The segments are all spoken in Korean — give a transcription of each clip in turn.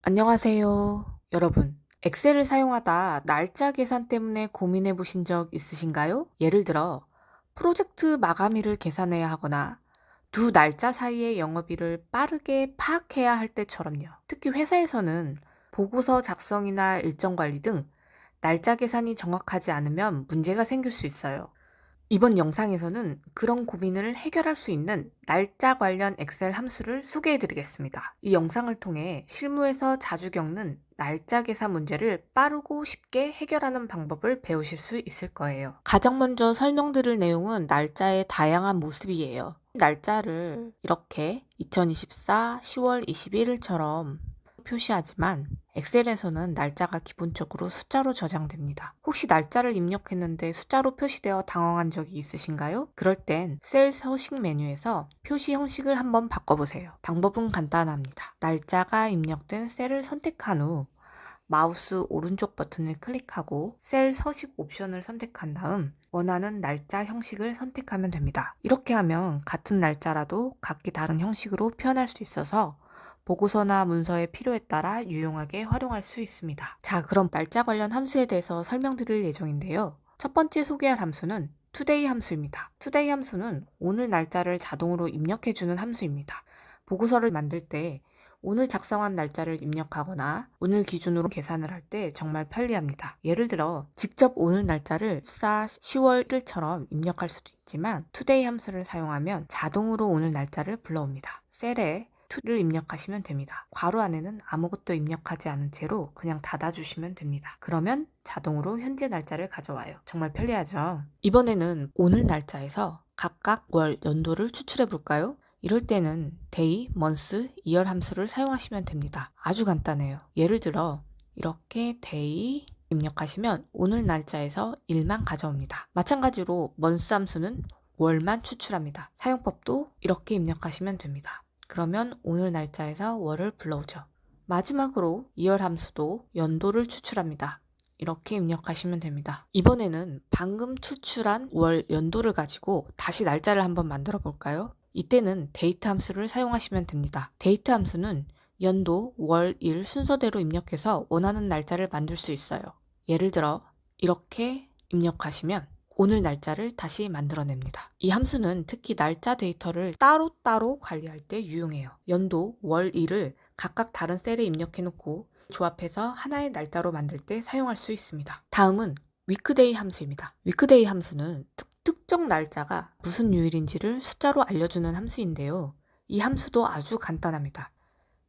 안녕하세요. 여러분, 엑셀을 사용하다 날짜 계산 때문에 고민해 보신 적 있으신가요? 예를 들어, 프로젝트 마감일을 계산해야 하거나 두 날짜 사이의 영업일을 빠르게 파악해야 할 때처럼요. 특히 회사에서는 보고서 작성이나 일정 관리 등 날짜 계산이 정확하지 않으면 문제가 생길 수 있어요. 이번 영상에서는 그런 고민을 해결할 수 있는 날짜 관련 엑셀 함수를 소개해 드리겠습니다. 이 영상을 통해 실무에서 자주 겪는 날짜 계산 문제를 빠르고 쉽게 해결하는 방법을 배우실 수 있을 거예요. 가장 먼저 설명드릴 내용은 날짜의 다양한 모습이에요. 날짜를 이렇게 2024 10월 21일처럼 표시하지만 엑셀에서는 날짜가 기본적으로 숫자로 저장됩니다. 혹시 날짜를 입력했는데 숫자로 표시되어 당황한 적이 있으신가요? 그럴 땐 셀 서식 메뉴에서 표시 형식을 한번 바꿔보세요. 방법은 간단합니다. 날짜가 입력된 셀을 선택한 후 마우스 오른쪽 버튼을 클릭하고 셀 서식 옵션을 선택한 다음 원하는 날짜 형식을 선택하면 됩니다. 이렇게 하면 같은 날짜라도 각기 다른 형식으로 표현할 수 있어서 보고서나 문서의 필요에 따라 유용하게 활용할 수 있습니다. 자, 그럼 날짜 관련 함수에 대해서 설명드릴 예정인데요. 첫 번째 소개할 함수는 today 함수입니다. today 함수는 오늘 날짜를 자동으로 입력해주는 함수입니다. 보고서를 만들 때 오늘 작성한 날짜를 입력하거나 오늘 기준으로 계산을 할 때 정말 편리합니다. 예를 들어 직접 오늘 날짜를 10월 1일처럼 입력할 수도 있지만 today 함수를 사용하면 자동으로 오늘 날짜를 불러옵니다. 셀에 to를 입력하시면 됩니다. 괄호 안에는 아무것도 입력하지 않은 채로 그냥 닫아주시면 됩니다. 그러면 자동으로 현재 날짜를 가져와요. 정말 편리하죠? 이번에는 오늘 날짜에서 각각 월, 연도를 추출해 볼까요? 이럴 때는 day, month, year 함수를 사용하시면 됩니다. 아주 간단해요. 예를 들어 이렇게 day 입력하시면 오늘 날짜에서 일만 가져옵니다. 마찬가지로 month 함수는 월만 추출합니다. 사용법도 이렇게 입력하시면 됩니다. 그러면 오늘 날짜에서 월을 불러오죠. 마지막으로 year 함수도 연도를 추출합니다. 이렇게 입력하시면 됩니다. 이번에는 방금 추출한 월, 연도를 가지고 다시 날짜를 한번 만들어 볼까요? 이때는 데이트 함수를 사용하시면 됩니다. 데이트 함수는 연도, 월, 일 순서대로 입력해서 원하는 날짜를 만들 수 있어요. 예를 들어 이렇게 입력하시면 오늘 날짜를 다시 만들어냅니다. 이 함수는 특히 날짜 데이터를 따로따로 관리할 때 유용해요. 연도, 월, 일을 각각 다른 셀에 입력해놓고 조합해서 하나의 날짜로 만들 때 사용할 수 있습니다. 다음은 weekday 함수입니다. weekday 함수는 특정 날짜가 무슨 요일인지를 숫자로 알려주는 함수인데요. 이 함수도 아주 간단합니다.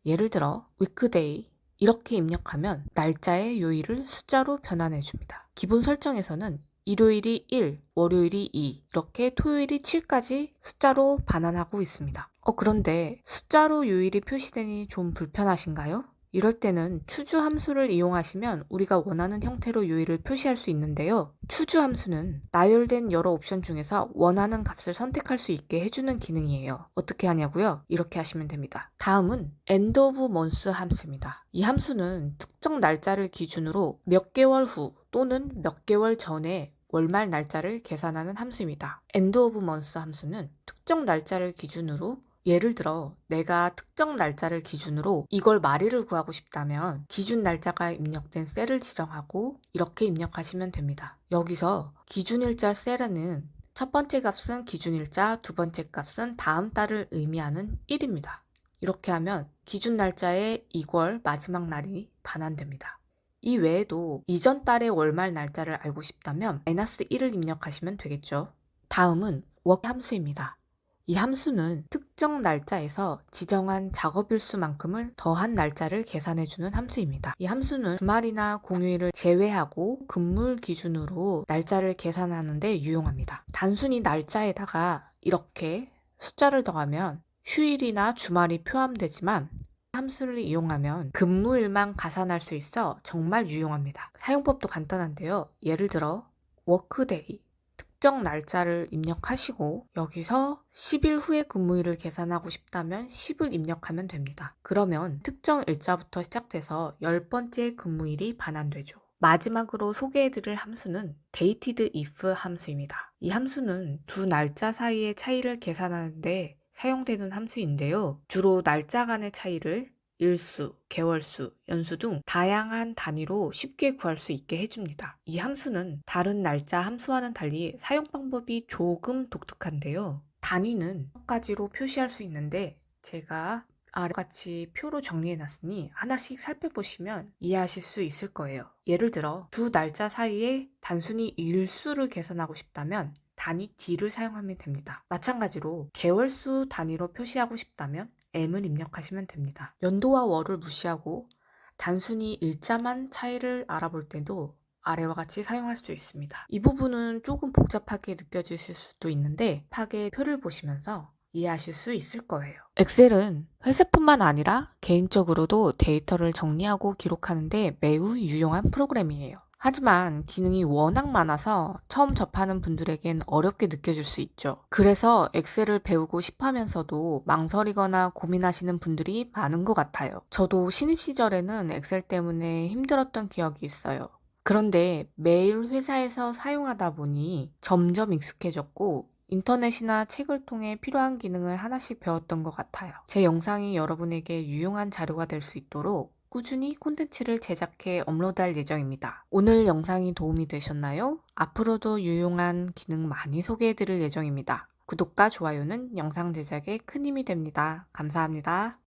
예를 들어 weekday 이렇게 입력하면 날짜의 요일을 숫자로 변환해 줍니다. 기본 설정에서는 일요일이 1, 월요일이 2, 이렇게 토요일이 7까지 숫자로 반환하고 있습니다. 그런데 숫자로 요일이 표시되니 좀 불편하신가요? 이럴 때는 추주 함수를 이용하시면 우리가 원하는 형태로 요일을 표시할 수 있는데요. 추주 함수는 나열된 여러 옵션 중에서 원하는 값을 선택할 수 있게 해주는 기능이에요. 어떻게 하냐고요? 이렇게 하시면 됩니다. 다음은 end of month 함수입니다. 이 함수는 특정 날짜를 기준으로 몇 개월 후 또는 몇 개월 전에 월말 날짜를 계산하는 함수입니다. end of month 함수는 특정 날짜를 기준으로 예를 들어 내가 특정 날짜를 기준으로 이걸 말일을 구하고 싶다면 기준 날짜가 입력된 셀을 지정하고 이렇게 입력하시면 됩니다. 여기서 기준일자 셀에는 첫 번째 값은 기준일자, 두 번째 값은 다음 달을 의미하는 1입니다. 이렇게 하면 기준 날짜의 2월 마지막 날이 반환됩니다. 이 외에도 이전 달의 월말 날짜를 알고 싶다면 -1을 입력하시면 되겠죠. 다음은 work 함수입니다. 이 함수는 특정 날짜에서 지정한 작업일수만큼을 더한 날짜를 계산해주는 함수입니다. 이 함수는 주말이나 공휴일을 제외하고 근무일 기준으로 날짜를 계산하는 데 유용합니다. 단순히 날짜에다가 이렇게 숫자를 더하면 휴일이나 주말이 포함되지만 함수를 이용하면 근무일만 가산할 수 있어 정말 유용합니다. 사용법도 간단한데요. 예를 들어 workday 특정 날짜를 입력하시고 여기서 10일 후의 근무일을 계산하고 싶다면 10을 입력하면 됩니다. 그러면 특정 일자부터 시작돼서 10번째 근무일이 반환되죠. 마지막으로 소개해드릴 함수는 dated if 함수입니다. 이 함수는 두 날짜 사이의 차이를 계산하는데 사용되는 함수인데요. 주로 날짜 간의 차이를 일수, 개월수, 연수 등 다양한 단위로 쉽게 구할 수 있게 해줍니다. 이 함수는 다른 날짜 함수와는 달리 사용 방법이 조금 독특한데요. 단위는 몇 가지로 표시할 수 있는데 제가 아래같이 표로 정리해놨으니 하나씩 살펴보시면 이해하실 수 있을 거예요. 예를 들어 두 날짜 사이에 단순히 일수를 계산하고 싶다면 단위 D를 사용하면 됩니다. 마찬가지로 개월수 단위로 표시하고 싶다면 M을 입력하시면 됩니다. 연도와 월을 무시하고 단순히 일자만 차이를 알아볼 때도 아래와 같이 사용할 수 있습니다. 이 부분은 조금 복잡하게 느껴지실 수도 있는데 파괴 표를 보시면서 이해하실 수 있을 거예요. 엑셀은 회사뿐만 아니라 개인적으로도 데이터를 정리하고 기록하는데 매우 유용한 프로그램이에요. 하지만 기능이 워낙 많아서 처음 접하는 분들에겐 어렵게 느껴질 수 있죠. 그래서 엑셀을 배우고 싶어 하면서도 망설이거나 고민하시는 분들이 많은 것 같아요. 저도 신입 시절에는 엑셀 때문에 힘들었던 기억이 있어요. 그런데 매일 회사에서 사용하다 보니 점점 익숙해졌고 인터넷이나 책을 통해 필요한 기능을 하나씩 배웠던 것 같아요. 제 영상이 여러분에게 유용한 자료가 될 수 있도록 꾸준히 콘텐츠를 제작해 업로드할 예정입니다. 오늘 영상이 도움이 되셨나요? 앞으로도 유용한 기능 많이 소개해 드릴 예정입니다. 구독과 좋아요는 영상 제작에 큰 힘이 됩니다. 감사합니다.